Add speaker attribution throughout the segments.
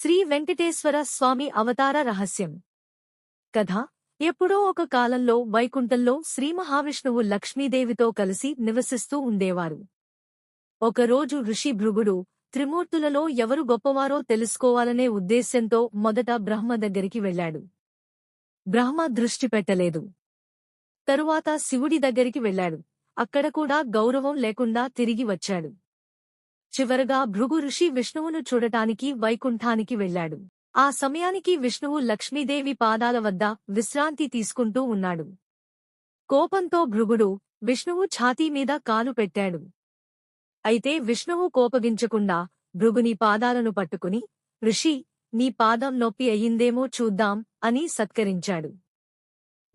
Speaker 1: శ్రీ వెంకటేశ్వర స్వామి అవతార రహస్యం. కథ. ఎప్పుడో ఒక కాలంలో వైకుంఠంలో శ్రీ మహావిష్ణువు లక్ష్మీదేవితో కలిసి నివసిస్తూ ఉండేవారు. ఒకరోజు ఋషి భృగుడు త్రిమూర్తులలో ఎవరు గొప్పవారో తెలుసుకోవాలనే ఉద్దేశ్యంతో మొదట బ్రహ్మ దగ్గరికి వెళ్లాడు. బ్రహ్మ దృష్టి పెట్టలేదు. తరువాత శివుడి దగ్గరికి వెళ్లాడు. అక్కడ కూడా గౌరవం లేకుండా తిరిగి వచ్చాడు. చివరగా భృగు ఋషి విష్ణువును చూడటానికి వైకుంఠానికి వెళ్లాడు. ఆ సమయానికి విష్ణువు లక్ష్మీదేవి పాదాల వద్ద విశ్రాంతి తీసుకుంటూ ఉన్నాడు. కోపంతో భృగుడు విష్ణువు ఛాతీ మీద కాలు పెట్టాడు. అయితే విష్ణువు కోపగించకుండా భృగుని పాదాలను పట్టుకుని, ఋషి, నీ పాదం నొప్పి అయ్యిందేమో చూద్దాం అని సత్కరించాడు.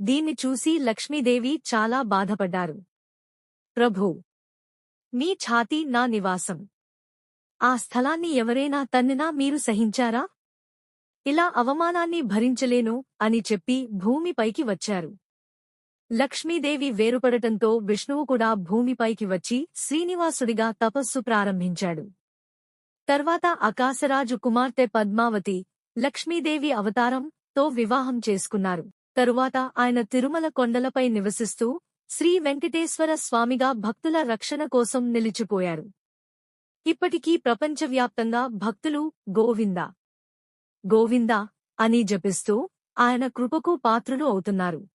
Speaker 1: దీన్ని చూసి లక్ష్మీదేవి చాలా బాధపడ్డారు. ప్రభూ, మీ ఛాతీ నా నివాసం. ఆ స్థలాన్ని ఎవరైనా తన్నినా మీరు సహించారా? ఇలా అవమానాన్ని భరించలేను అని చెప్పి భూమిపైకి వచ్చారు. లక్ష్మీదేవి వేరుపడటంతో విష్ణువు కూడా భూమిపైకి వచ్చి శ్రీనివాసుడిగా తపస్సు ప్రారంభించాడు. తర్వాత ఆకాశరాజు కుమార్తె పద్మావతి లక్ష్మీదేవి అవతారంతో వివాహం చేసుకున్నారు. తరువాత ఆయన తిరుమల కొండలపై నివసిస్తూ శ్రీ వెంకటేశ్వర స్వామిగా భక్తుల రక్షణ కోసం నిలిచిపోయారు. ఇప్పటికీ ప్రపంచవ్యాప్తంగా భక్తులు గోవిందా గోవిందా అని జపిస్తూ ఆయన కృపకు పాత్రులు అవుతున్నారు.